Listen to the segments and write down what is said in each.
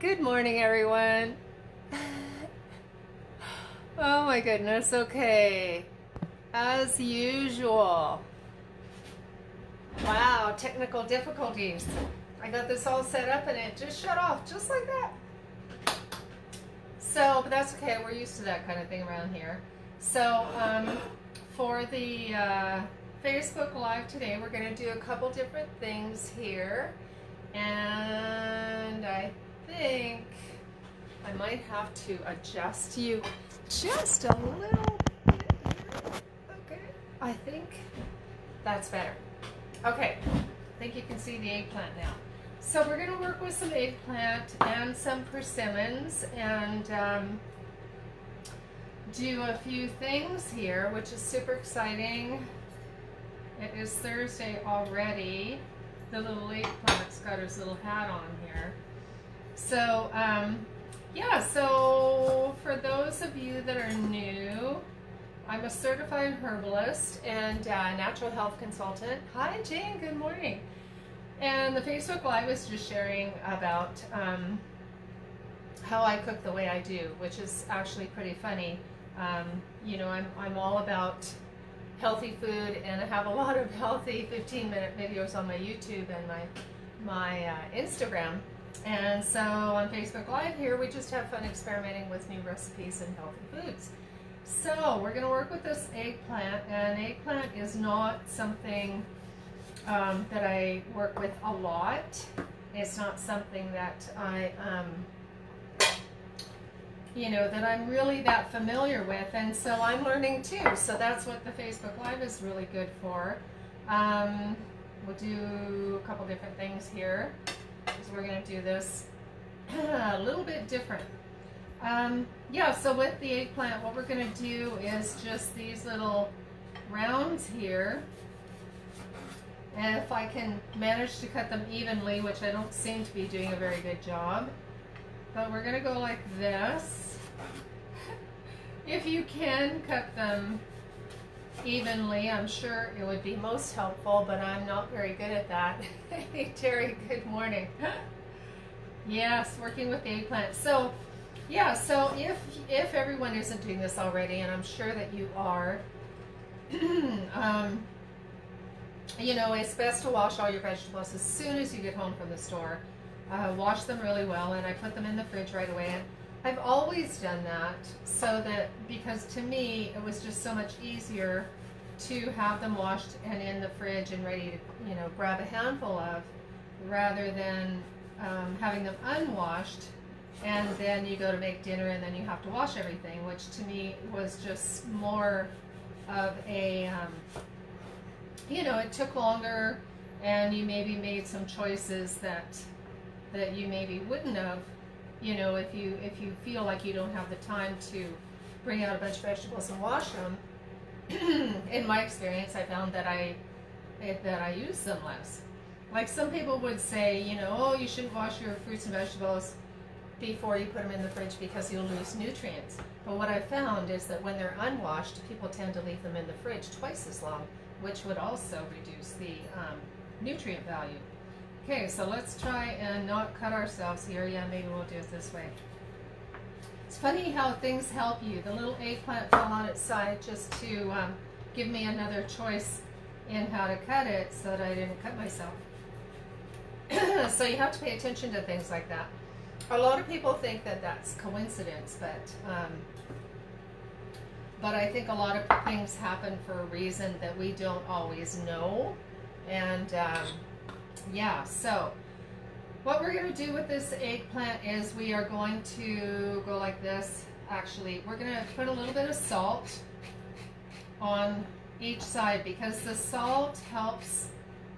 Good morning, everyone. Oh my goodness, okay. As usual. Wow, technical difficulties. I got this all set up and it just shut off just like that. So, but that's okay. We're used to that kind of thing around here. So, for the Facebook Live today, we're going to do a couple different things here. And I think I might have to adjust you just a little bit here. Okay, I think that's better. Okay, I think you can see the eggplant now. So we're going to work with some eggplant and some persimmons and do a few things here, which is super exciting. It is Thursday already. The little eggplant's got his little hat on here. So, yeah, so for those of you that are new, I'm a certified herbalist and natural health consultant. Hi, Jane, good morning. And the Facebook Live is just sharing about how I cook the way I do, which is actually pretty funny. You know, I'm all about healthy food, and I have a lot of healthy 15-minute videos on my YouTube and my Instagram. And so on Facebook Live here, we just have fun experimenting with new recipes and healthy foods. So we're going to work with this eggplant, and eggplant is not something that I work with a lot. It's not something that I you know, that I'm really that familiar with, and so I'm learning too. So that's what the Facebook Live is really good for. We'll do a couple different things here, because we're going to do this a little bit different. Yeah, so with the eggplant, what we're going to do is just these little rounds here. And if I can manage to cut them evenly, which I don't seem to be doing a very good job, but we're going to go like this. If you can cut them evenly, I'm sure it would be most helpful, but I'm not very good at that. Hey Terry, good morning. Yes, working with the eggplant. So yeah, so if everyone isn't doing this already, and I'm sure that you are, you know, it's best to wash all your vegetables as soon as you get home from the store. Wash them really well, and I put them in the fridge right away. And I've always done that, so that, because to me it was just so much easier to have them washed and in the fridge and ready to, you know, grab a handful of, rather than having them unwashed and then you go to make dinner and then you have to wash everything, which to me was just more of a you know, it took longer, and you maybe made some choices that you maybe wouldn't have, you know, if you feel like you don't have the time to bring out a bunch of vegetables and wash them. In my experience, I found that I use them less. Like some people would say, you know, oh, you shouldn't wash your fruits and vegetables before you put them in the fridge because you'll lose nutrients. But what I found is that when they're unwashed, people tend to leave them in the fridge twice as long, which would also reduce the nutrient value. Okay, so let's try and not cut ourselves here. Yeah, maybe we'll do it this way. It's funny how things help you. The little eggplant fell on its side just to give me another choice in how to cut it so that I didn't cut myself. So you have to pay attention to things like that. A lot of people think that that's coincidence, but I think a lot of things happen for a reason that we don't always know. And yeah, so what we're going to do with this eggplant is we are going to go like this. Actually, we're going to put a little bit of salt on each side, because the salt helps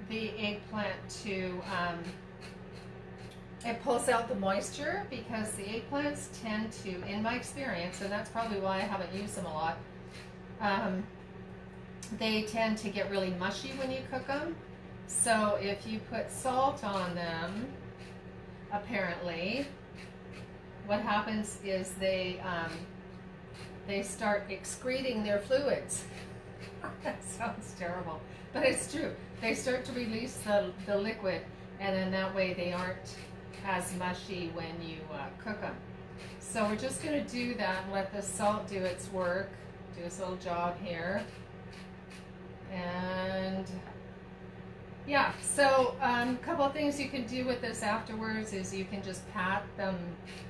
the eggplant to, it pulls out the moisture, because the eggplants tend to, in my experience, and that's probably why I haven't used them a lot, they tend to get really mushy when you cook them. So if you put salt on them, apparently, what happens is they start excreting their fluids. That sounds terrible, but it's true. They start to release the liquid, and then that way they aren't as mushy when you cook them. So we're just going to do that and let the salt do its work, do its little job here. And yeah, so a couple of things you can do with this afterwards is you can just pat them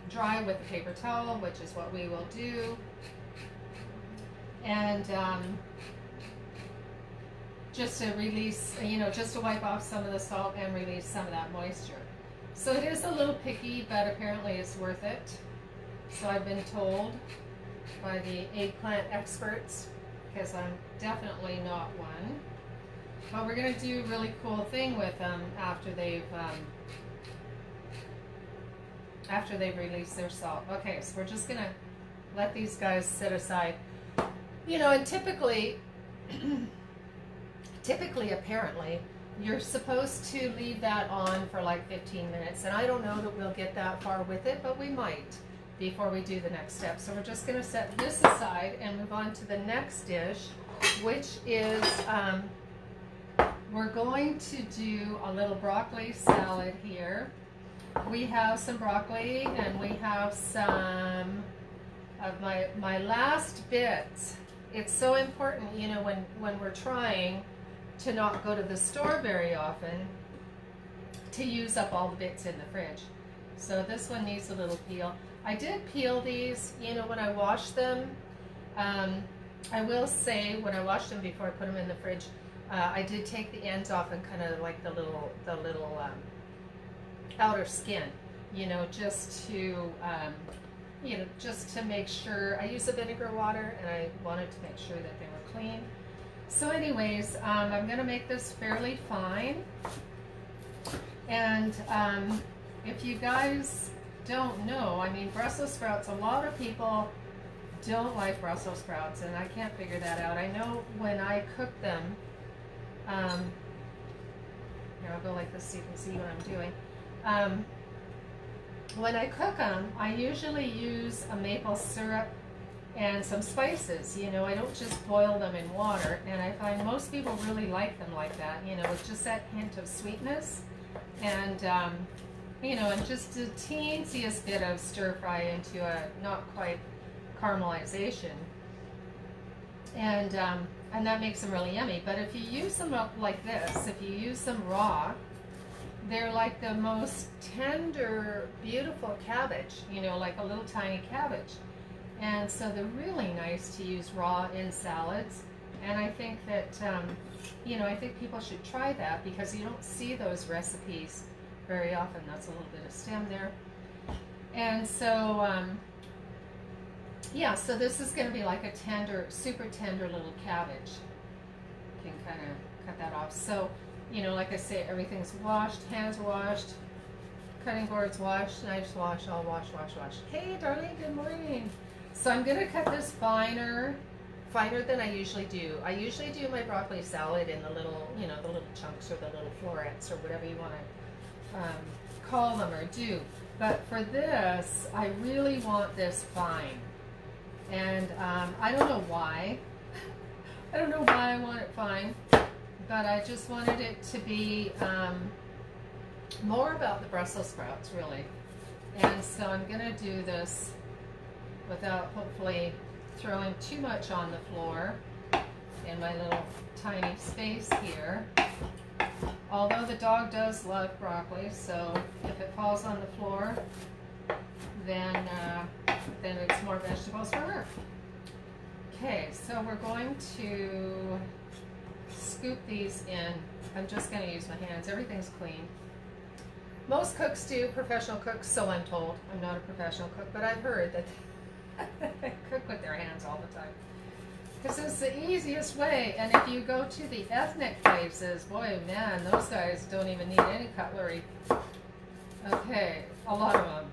dry with a paper towel, which is what we will do. And just to release, just to wipe off some of the salt and release some of that moisture. So it is a little picky, but apparently it's worth it. So I've been told by the eggplant experts, because I'm definitely not one. But we're going to do a really cool thing with them after they've released their salt. Okay, so we're just going to let these guys sit aside. And typically, apparently, you're supposed to leave that on for like 15 minutes. And I don't know that we'll get that far with it, but we might before we do the next step. So we're just going to set this aside and move on to the next dish, which is we're going to do a little broccoli salad here. We have some broccoli and we have some of my last bits. It's so important, when we're trying to not go to the store very often, to use up all the bits in the fridge. So this one needs a little peel. I did peel these, when I washed them. I will say, when I washed them before I put them in the fridge, I did take the ends off and kind of like the little outer skin, just to make sure. I use the vinegar water, and I wanted to make sure that they were clean. So anyways, I'm going to make this fairly fine. And if you guys don't know, Brussels sprouts, a lot of people don't like Brussels sprouts, and I can't figure that out. I know when I cook them, here, I'll go like this so you can see what I'm doing. When I cook them, I usually use a maple syrup and some spices. I don't just boil them in water, and I find most people really like them like that, with just that hint of sweetness, and and just the teensiest bit of stir fry into a not quite caramelization, and that makes them really yummy. But if you use them up like this, if you use them raw, they're like the most tender, beautiful cabbage, like a little tiny cabbage. And so they're really nice to use raw in salads. And I think that, I think people should try that, because you don't see those recipes very often. That's a little bit of stem there. And so, yeah, so this is going to be like a tender, super tender little cabbage. You can kind of cut that off. So, like I say, everything's washed, hands are washed, cutting boards washed, knives washed, all washed. Hey, darling, good morning. So I'm going to cut this finer than I usually do. I usually do my broccoli salad in the little, the little chunks or the little florets or whatever you want to call them or do. But for this, I really want this fine. And I don't know why. I don't know why I want it fine, but I just wanted it to be more about the Brussels sprouts, really. And so I'm going to do this without hopefully throwing too much on the floor in my little tiny space here. Although the dog does love broccoli, so if it falls on the floor, then it's more vegetables for her. Okay, so we're going to scoop these in. I'm just going to use my hands. Everything's clean. Most cooks do, professional cooks, so I'm told. I'm not a professional cook, but I've heard that they cook with their hands all the time, because it's the easiest way. And if you go to the ethnic places, boy, man, those guys don't even need any cutlery. Okay, a lot of them.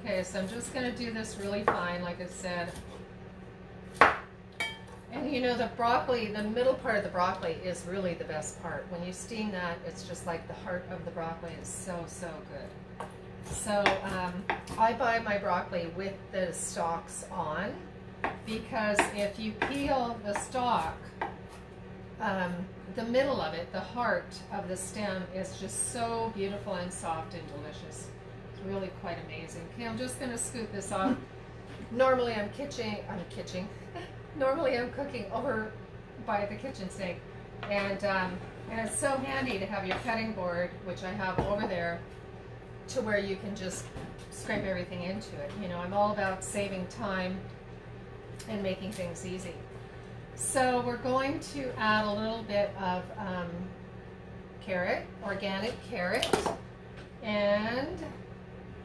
Okay, so I'm just going to do this really fine, like I said. And the broccoli, the middle part of the broccoli is really the best part. When you steam that, it's just like the heart of the broccoli is so, so good. So I buy my broccoli with the stalks on, because if you peel the stalk the middle of it, the heart of the stem, is just so beautiful and soft and delicious. It's really quite amazing. Okay, I'm just going to scoop this off. Normally I'm Normally I'm cooking over by the kitchen sink, and it's so handy to have your cutting board, which I have over there, to where you can just scrape everything into it. You know, I'm all about saving time and making things easy. So we're going to add a little bit of carrot, organic carrot, and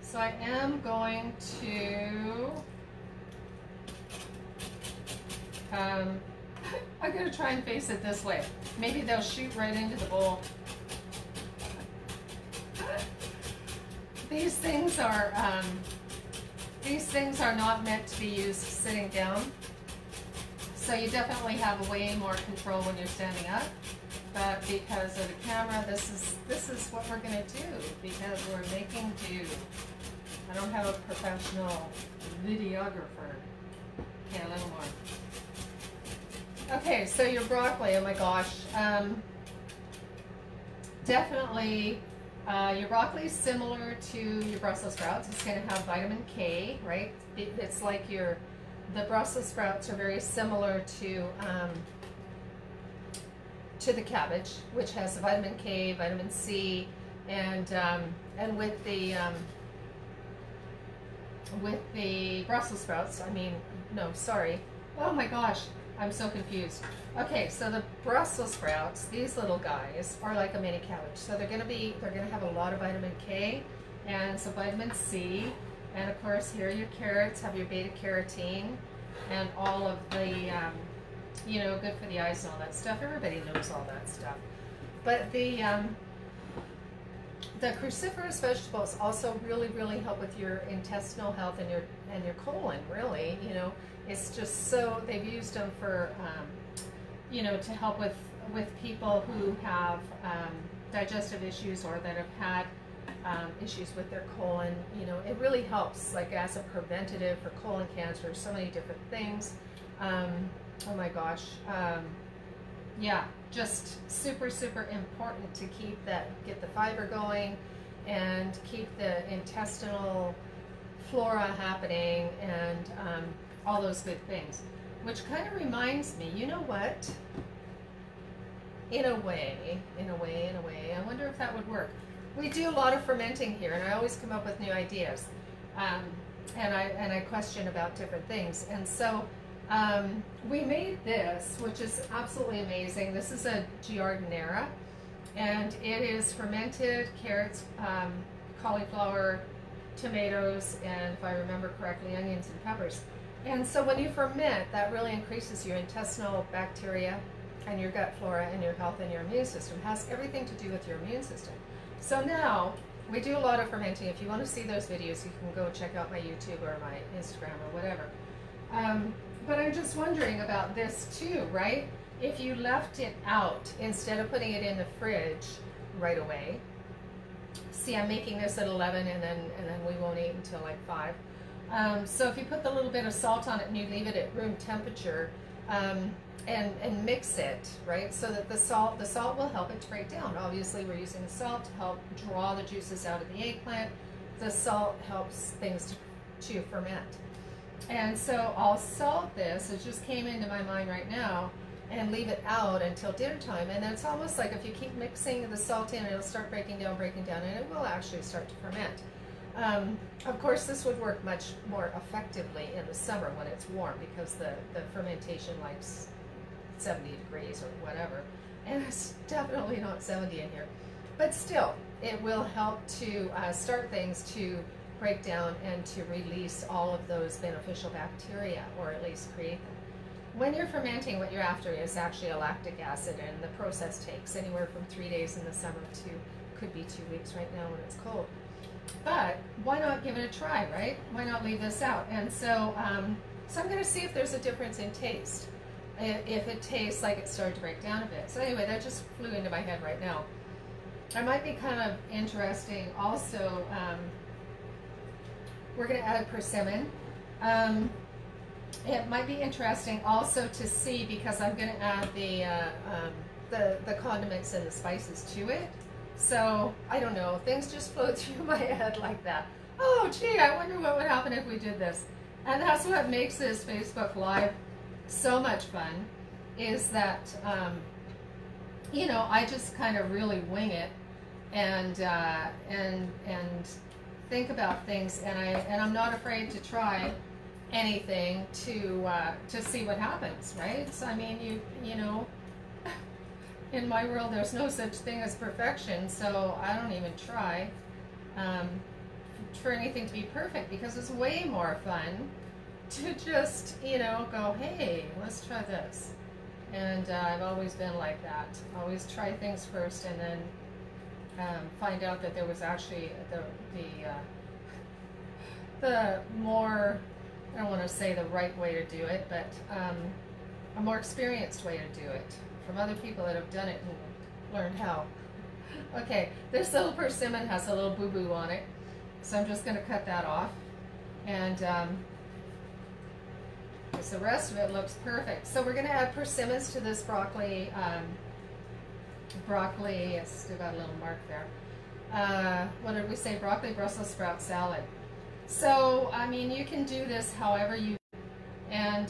so I am going to I'm going to try and face it this way. Maybe they'll shoot right into the bowl. These things are not meant to be used sitting down. So you definitely have way more control when you're standing up. But because of the camera, this is what we're going to do, because we're making do. I don't have a professional videographer. Okay, a little more. Okay, so your broccoli, oh my gosh. Definitely, your broccoli is similar to your Brussels sprouts. It's going to have vitamin K, right? It's like the Brussels sprouts are very similar to the cabbage, which has vitamin K, vitamin C, and with the Brussels sprouts, oh my gosh, I'm so confused. Okay, so the Brussels sprouts, these little guys, are like a mini cabbage. So they're gonna have a lot of vitamin K and some vitamin C, and of course here your carrots have your beta carotene and all of the good for the eyes and all that stuff. Everybody knows all that stuff. But the cruciferous vegetables also really, really help with your intestinal health and your colon, really. You know, it's just so, they've used them for, to help with people who have digestive issues, or that have had issues with their colon. You know, it really helps, like as a preventative for colon cancer, so many different things. Oh my gosh. Yeah, just super, super important to get the fiber going and keep the intestinal flora happening, and all those good things. Which kind of reminds me, you know what? In a way, I wonder if that would work. We do a lot of fermenting here, and I always come up with new ideas. And I question about different things. And so we made this, which is absolutely amazing. This is a giardiniera, and it is fermented carrots, cauliflower, tomatoes, and if I remember correctly, onions and peppers. And so when you ferment, that really increases your intestinal bacteria and your gut flora and your health and your immune system. It has everything to do with your immune system. So now we do a lot of fermenting. If you want to see those videos, you can go check out my YouTube or my Instagram or whatever. But I'm just wondering about this too, right? If you left it out instead of putting it in the fridge right away. See, I'm making this at 11, and then we won't eat until like 5. So if you put the little bit of salt on it and you leave it at room temperature, and mix it, right, so that the salt will help it to break down. Obviously, we're using the salt to help draw the juices out of the eggplant. The salt helps things to ferment. And so I'll salt this, it just came into my mind right now, and leave it out until dinner time. And it's almost like if you keep mixing the salt in, it'll start breaking down, and it will actually start to ferment. Of course, this would work much more effectively in the summer when it's warm, because the fermentation likes 70 degrees or whatever. And it's definitely not 70 in here. But still, it will help to start things to break down and to release all of those beneficial bacteria, or at least create them. When you're fermenting, what you're after is actually a lactic acid, and the process takes anywhere from 3 days in the summer to could be 2 weeks right now when it's cold. But why not give it a try, right? Why not leave this out? And so, so I'm going to see if there's a difference in taste, if it tastes like it started to break down a bit. So anyway, that just flew into my head right now. It might be kind of interesting also. We're going to add persimmon. It might be interesting also to see, because I'm going to add the the condiments and the spices to it. So I don't know, things just flow through my head like that. Oh gee, I wonder what would happen if we did this. And that's what makes this Facebook Live so much fun, is that you know, I just kind of really wing it and think about things, and I'm not afraid to try anything to see what happens, right? So I mean, you know, in my world there's no such thing as perfection, so I don't even try for anything to be perfect, because it's way more fun to just, you know, go, hey, let's try this. And I've always been like that. Always try things first, and then find out that there was actually the more, I don't want to say the right way to do it, but a more experienced way to do it from other people that have done it and learned how. Okay, this little persimmon has a little boo-boo on it, so I'm just going to cut that off. And the rest of it looks perfect. So we're going to add persimmons to this broccoli. It's still got a little mark there. What did we say? Broccoli Brussels sprout salad. So, I mean, you can do this however you, and